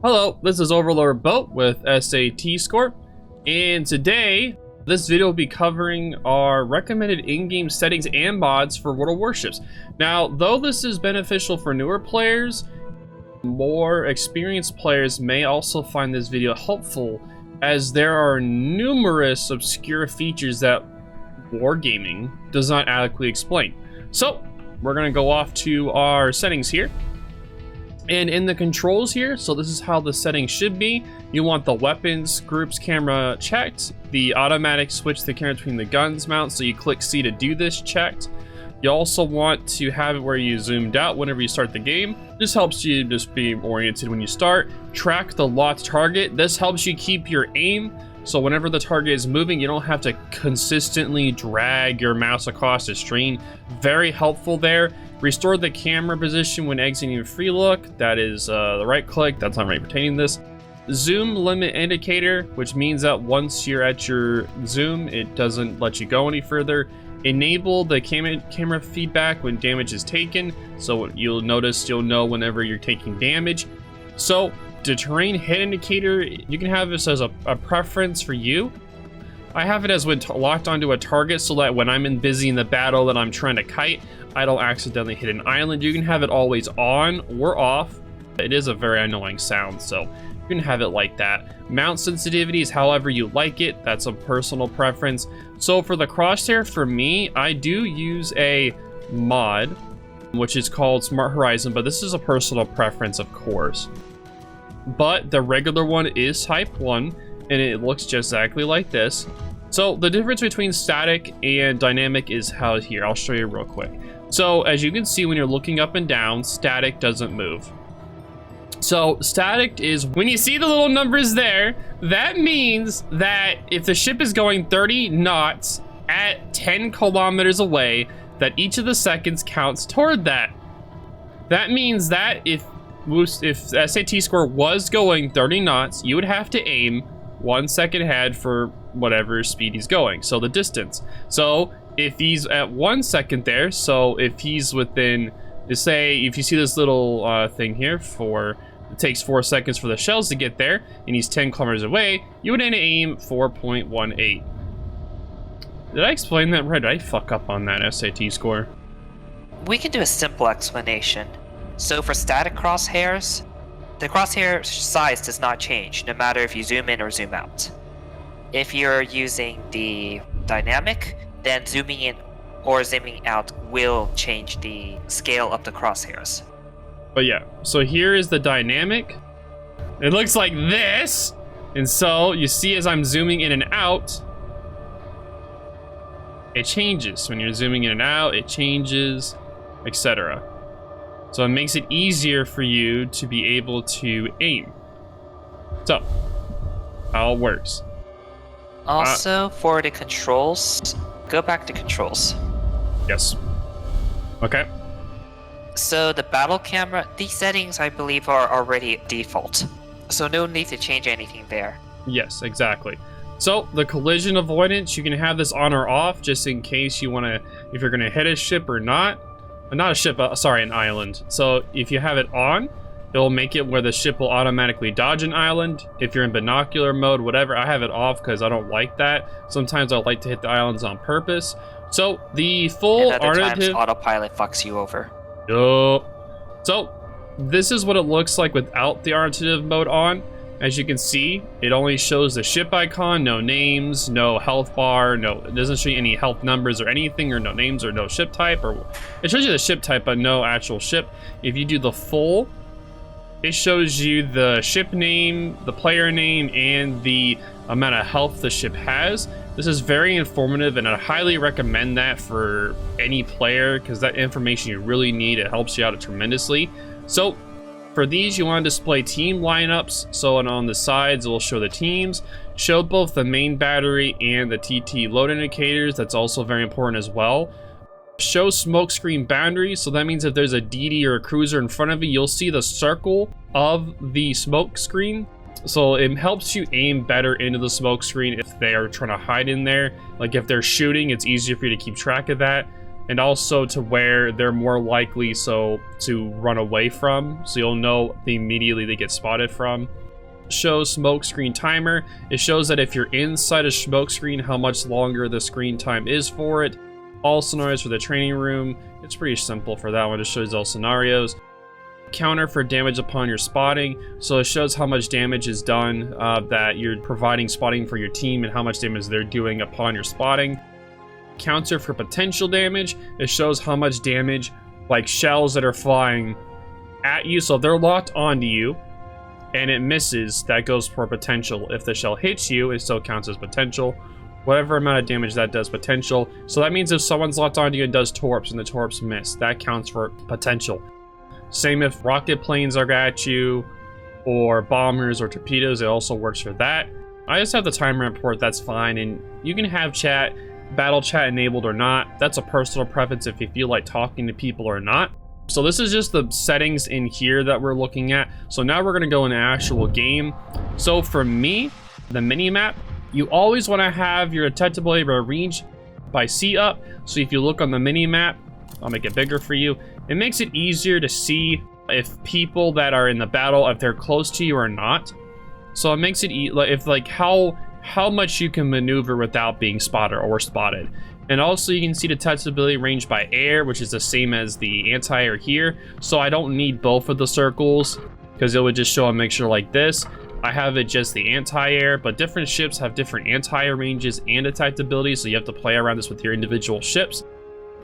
Hello, this is OverlordBou with SAT Score, and today this video will be covering our recommended in-game settings and mods for World of Warships. Now, though this is beneficial for newer players, more experienced players may also find this video helpful, as there are numerous obscure features that wargaming does not adequately explain. So, we're going to go off to our settings here. And in the controls here, so this is how the settings should be. You want the weapons groups camera checked, the automatic switch the camera between the guns mount, so you click C to do this checked. You also want to have it where you zoomed out whenever you start the game. This helps you just be oriented when you start. Track the locked target. This helps you keep your aim, so whenever the target is moving, you don't have to consistently drag your mouse across the screen. Very helpful there. Restore the camera position when exiting free look. That is the right click. That's not right pertaining this. Zoom limit indicator, which means that once you're at your zoom, it doesn't let you go any further. Enable the camera feedback when damage is taken, so you'll know whenever you're taking damage. So the terrain hit indicator, you can have this as a preference for you. I have it as when locked onto a target, so that when I'm busy in the battle that I'm trying to kite, I don't accidentally hit an island. You can have it always on or off. It is a very annoying sound, so you can have it like that. Mount sensitivity is however you like it. That's a personal preference. So for the crosshair, for me, I do use a mod, which is called Smart Horizon, but this is a personal preference, of course. But the regular one is type 1, and it looks just exactly like this. So the difference between static and dynamic is how here. I'll show you real quick. So as you can see, when you're looking up and down, static doesn't move. So static is when you see the little numbers there, that means that if the ship is going 30 knots at 10 kilometers away, that each of the seconds counts toward that. That means that if SAT Score was going 30 knots, you would have to aim 1 second ahead for whatever speed he's going, so the distance. So if he's at 1 second there, so if he's within, say, if you see this little thing here, it takes 4 seconds for the shells to get there, and he's 10 kilometers away, you would aim 4.18. Did I explain that right? Did I fuck up on that SAT Score? We can do a simple explanation. So for static crosshairs, the crosshair size does not change, no matter if you zoom in or zoom out. If you're using the dynamic, then zooming in or zooming out will change the scale of the crosshairs. But yeah, so here is the dynamic. It looks like this. And so you see as I'm zooming in and out, it changes. When you're zooming in and out, it changes, etc. So it makes it easier for you to be able to aim. So, how it works. Also, for the controls, go back to controls. Yes. Okay. So the battle camera, these settings I believe are already default. So no need to change anything there. Yes, exactly. So the collision avoidance, you can have this on or off just in case you want to, if you're going to hit a ship or not. Not a ship, sorry, an island. So if you have it on, it'll make it where the ship will automatically dodge an island. If you're in binocular mode, whatever, I have it off because I don't like that. Sometimes I like to hit the islands on purpose. So the full and other alternative times autopilot fucks you over. So this is what it looks like without the alternative mode on. As you can see, it only shows the ship icon, no names, no health bar, it doesn't show you any health numbers or anything, or no names or no ship type, or it shows you the ship type but no actual ship. If you do the full, it shows you the ship name, the player name, and the amount of health the ship has. This is very informative, and I highly recommend that for any player because that information you really need. It helps you out tremendously. So for these, you want to display team lineups. So on the sides, it will show the teams, show both the main battery and the TT load indicators. That's also very important as well. Show smoke screen boundaries. So that means if there's a DD or a cruiser in front of you, you'll see the circle of the smoke screen. So it helps you aim better into the smoke screen if they are trying to hide in there. Like if they're shooting, it's easier for you to keep track of that. and also to where they're more likely to run away from, so you'll know immediately they get spotted from. Shows smoke screen timer. It shows that if you're inside a smoke screen, how much longer the screen time is for it. All scenarios for the training room. It's pretty simple for that one. It shows all scenarios. Counter for damage upon your spotting, so it shows how much damage is done that you're providing spotting for your team and how much damage they're doing upon your spotting. Counter for potential damage. It shows how much damage, like shells that are flying at you, so if they're locked onto you and it misses, that goes for potential. If the shell hits you, it still counts as potential. Whatever amount of damage that does, potential. So that means if someone's locked onto you and does torps and the torps miss, that counts for potential. Same if rocket planes are at you, or bombers or torpedoes, it also works for that. I just have the timer import, that's fine, and you can have chat, battle chat enabled or not. That's a personal preference if you feel like talking to people or not. So this is just the settings in here that we're looking at. So now we're gonna go in an actual game. So for me, the minimap, you always wanna have your detectable area range by C up. So if you look on the minimap, I'll make it bigger for you. It makes it easier to see if people that are in the battle, if they're close to you or not. So it makes it how much you can maneuver without being spotted or spotted. And also you can see detectability range by air, which is the same as the anti-air here. So I don't need both of the circles because it would just show a mixture like this. I have it just the anti-air, but different ships have different anti-air ranges and detectability, so you have to play around this with your individual ships.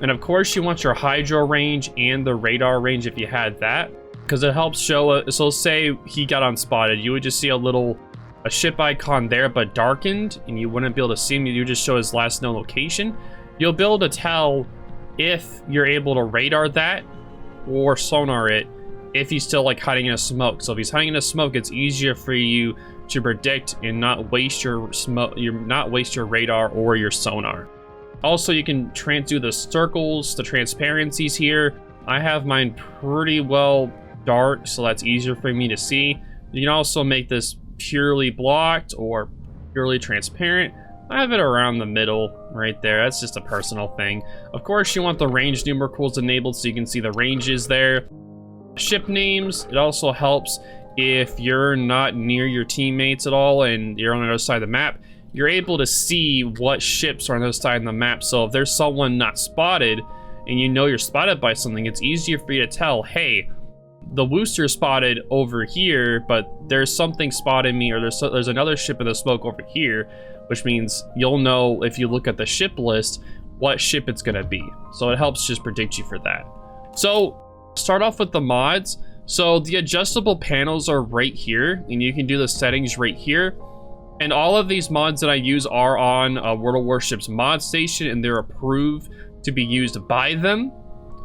And of course you want your hydro range and the radar range if you had that, because it helps show so say he got unspotted, you would just see a ship icon there but darkened, and you wouldn't be able to see him. You just show his last known location. You'll be able to tell if you're able to radar that or sonar it if he's still like hiding in a smoke. So if he's hiding in a smoke, it's easier for you to predict and not waste your smoke, not waste your radar or your sonar. Also, you can do the circles, the transparencies here. I have mine pretty well dark, so that's easier for me to see. You can also make this purely blocked or purely transparent. I have it around the middle right there. That's just a personal thing. Of course, you want the range numericals enabled so you can see the ranges there. Ship names, it also helps if you're not near your teammates at all and you're on the other side of the map. You're able to see what ships are on the other side of the map. So if there's someone not spotted and you know you're spotted by something, it's easier for you to tell, hey, the Wooster spotted over here, but there's something spotting me, or there's another ship in the smoke over here, which means you'll know if you look at the ship list what ship it's gonna be. So it helps just predict you for that. So start off with the mods. So the adjustable panels are right here, and you can do the settings right here. And all of these mods that I use are on World of Warships mod station, and they're approved to be used by them,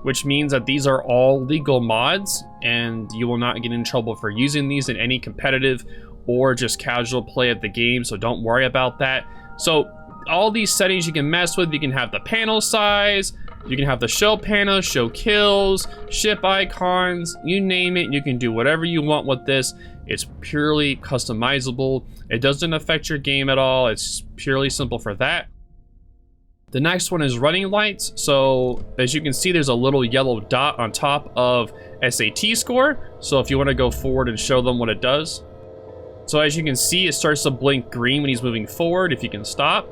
which means that these are all legal mods, and you will not get in trouble for using these in any competitive or just casual play of the game, so don't worry about that. So all these settings you can mess with. You can have the panel size, you can have the show panel, show kills, ship icons, you name it. You can do whatever you want with this. It's purely customizable. It doesn't affect your game at all. It's purely simple for that. The next one is running lights. So as you can see, there's a little yellow dot on top of SAT score. So if you want to go forward and show them what it does. So as you can see, it starts to blink green when he's moving forward, if you can stop.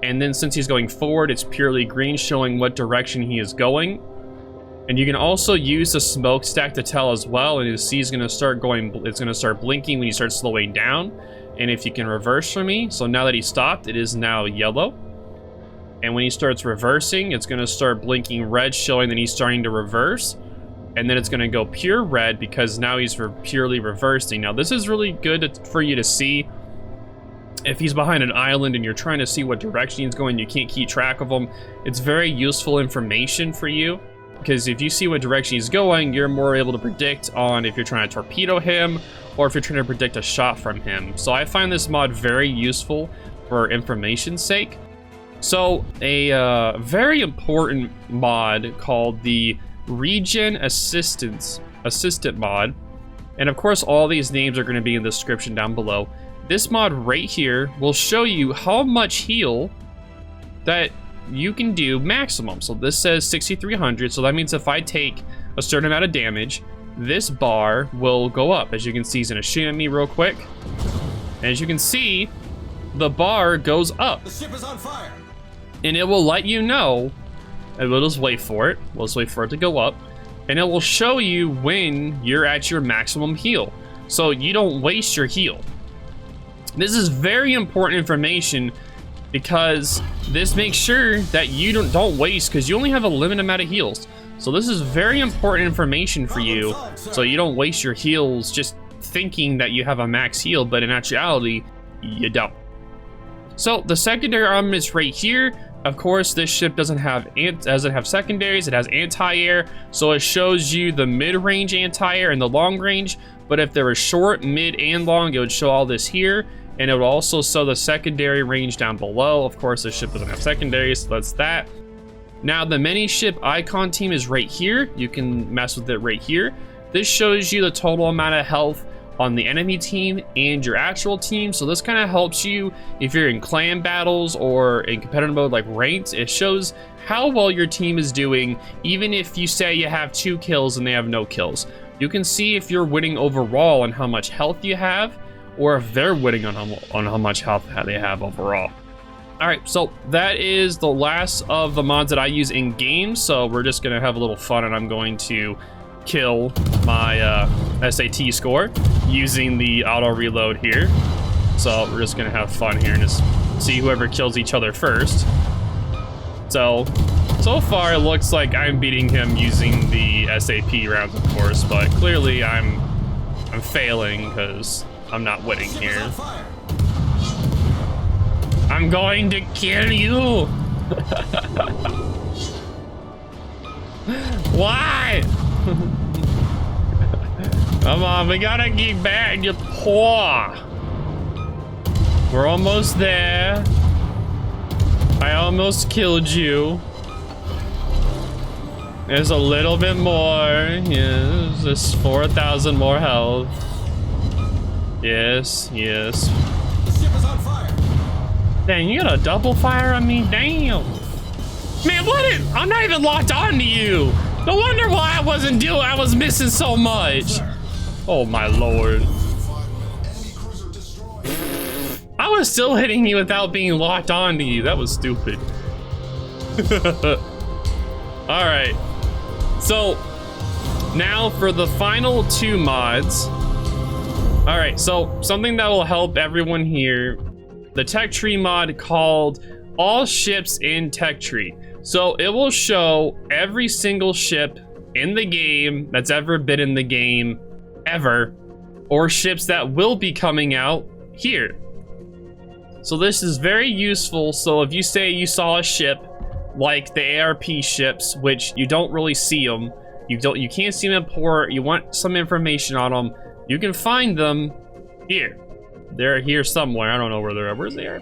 And then since he's going forward, it's purely green, showing what direction he is going. And you can also use the smokestack to tell as well. And you see it's gonna start blinking when you start slowing down. And if you can reverse for me, so now that he stopped, it is now yellow. And when he starts reversing, it's gonna start blinking red, showing that he's starting to reverse. And then it's gonna go pure red because now he's purely reversing. Now this is really good for you to see. If he's behind an island and you're trying to see what direction he's going, you can't keep track of him. It's very useful information for you, because if you see what direction he's going, you're more able to predict on if you're trying to torpedo him or if you're trying to predict a shot from him. So I find this mod very useful for information's sake. So a very important mod called the Regen Assistant mod, and of course all these names are going to be in the description down below. This mod right here will show you how much heal that you can do maximum. So this says 6,300. So that means if I take a certain amount of damage, this bar will go up. As you can see, he's gonna shoot at me real quick. And as you can see, the bar goes up. The ship is on fire. And it will let you know, and we'll just wait for it. We'll just wait for it to go up. And it will show you when you're at your maximum heal. So you don't waste your heal. This is very important information because this makes sure that you don't waste, because you only have a limited amount of heals. So this is very important information for you, so you don't waste your heals just thinking that you have a max heal, but in actuality, you don't. So the secondary armament is right here. Of course, this ship doesn't have secondaries, it has anti-air, so it shows you the mid-range anti-air and the long range, but if there was short, mid, and long, it would show all this here, and it would also show the secondary range down below. Of course, this ship doesn't have secondaries, so that's that. Now, the mini ship icon team is right here. You can mess with it right here. This shows you the total amount of health on the enemy team and your actual team. So this kind of helps you if you're in clan battles or in competitive mode like ranked. It shows how well your team is doing, even if you say you have 2 kills and they have no kills. You can see if you're winning overall and how much health you have, or if they're winning on how much health they have overall. All right, so that is the last of the mods that I use in game. So we're just gonna have a little fun, and I'm going to kill my SAT score using the auto reload here. So we're just gonna have fun here and just see whoever kills each other first. So far it looks like I'm beating him using the SAP rounds, of course, but clearly I'm failing because I'm not winning here. I'm going to kill you. Why? Come on, we gotta get back, you poor. We're almost there. I almost killed you. There's a little bit more. Yes, there's 4,000 more health. Yes, yes. The ship is on fire. Dang, you got a double fire on me? Damn. Man, I'm not even locked onto you. No wonder why I was missing so much. Oh my lord. I was still hitting you without being locked onto you. That was stupid. All right. So now for the final 2 mods. All right, so something that will help everyone here, the tech tree mod called all ships in tech tree. So it will show every single ship in the game that's ever been in the game ever, or ships that will be coming out here. So this is very useful. So if you say you saw a ship like the ARP ships, which you don't really see them, you can't see them in port, you want some information on them, you can find them here. They're here somewhere. I don't know where they're at. Where's they are?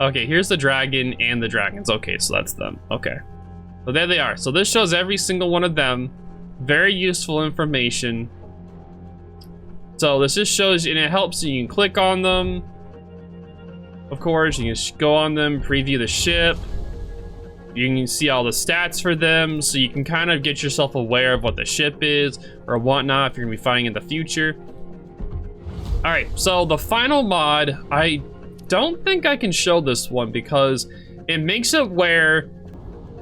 Okay, here's the dragon and the dragons. Okay, so that's them. Okay. So there they are. So this shows every single one of them. Very useful information. So this just shows you, and it helps you. You can click on them. Of course, you can go on them, preview the ship. You can see all the stats for them, so you can kind of get yourself aware of what the ship is or whatnot if you're gonna be fighting in the future. All right, so the final mod, I don't think I can show this one because it makes it where,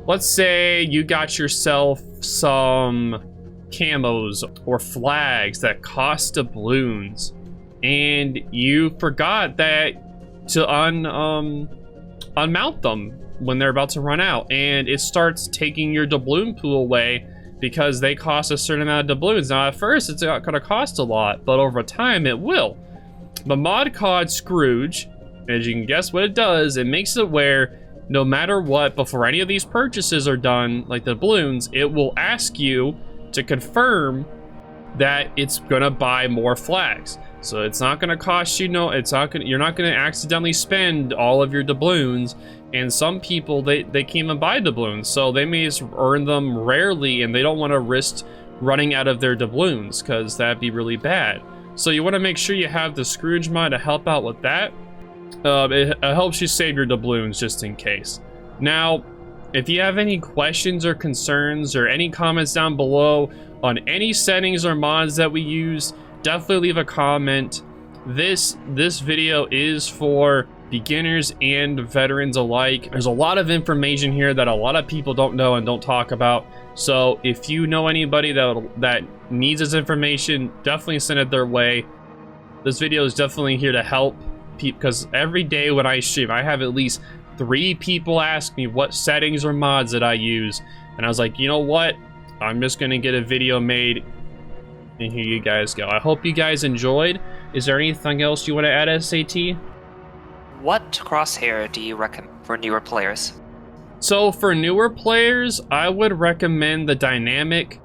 let's say you got yourself some camos or flags that cost doubloons, and you forgot that to unmount them when they're about to run out, and it starts taking your doubloon pool away because they cost a certain amount of doubloons. Now at first it's not going to cost a lot, but over time it will. The mod called Scrooge, as you can guess what it does, it makes it where no matter what, before any of these purchases are done, like the doubloons, it will ask you to confirm that it's gonna buy more flags. So it's not gonna cost you you're not gonna accidentally spend all of your doubloons. And some people, they can't even buy doubloons, so they may just earn them rarely, and they don't want to risk running out of their doubloons because that'd be really bad. So you want to make sure you have the Scrooge mod to help out with that. It helps you save your doubloons just in case. Now, if you have any questions or concerns or any comments down below on any settings or mods that we use, definitely leave a comment. This video is for beginners and veterans alike. There's a lot of information here that a lot of people don't know and don't talk about. So if you know anybody that needs this information, definitely send it their way. This video is definitely here to help people, because every day when I stream, I have at least 3 people ask me what settings or mods that I use, and I was like, you know what, I'm just gonna get a video made, and here you guys go. I hope you guys enjoyed. Is there anything else you want to add, SAT? What crosshair do you recommend for newer players? So for newer players, I would recommend the dynamic,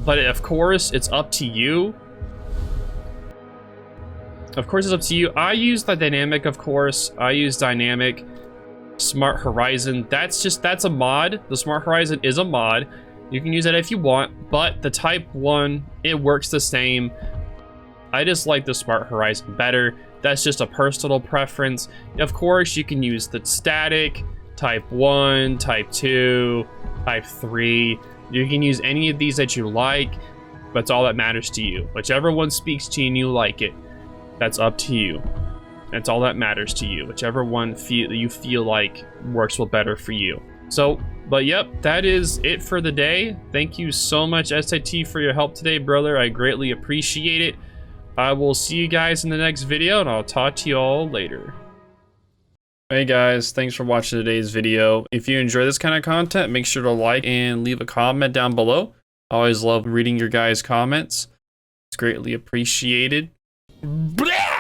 but of course it's up to you. Of course it's up to you. I use the dynamic, of course. I use dynamic. Smart Horizon, that's a mod. The Smart Horizon is a mod. You can use it if you want, but the Type 1, it works the same. I just like the Smart Horizon better. That's just a personal preference. Of course, you can use the static, Type 1, Type 2, Type 3. You can use any of these that you like. That's all that matters to you. Whichever one speaks to you and you like it, that's up to you. That's all that matters to you. Whichever one you feel like works well better for you. So, but yep, that is it for the day. Thank you so much, SIT, for your help today, brother. I greatly appreciate it. I will see you guys in the next video, and I'll talk to you all later. Hey guys, thanks for watching today's video. If you enjoy this kind of content, make sure to like and leave a comment down below. I always love reading your guys' comments. It's greatly appreciated. Blah!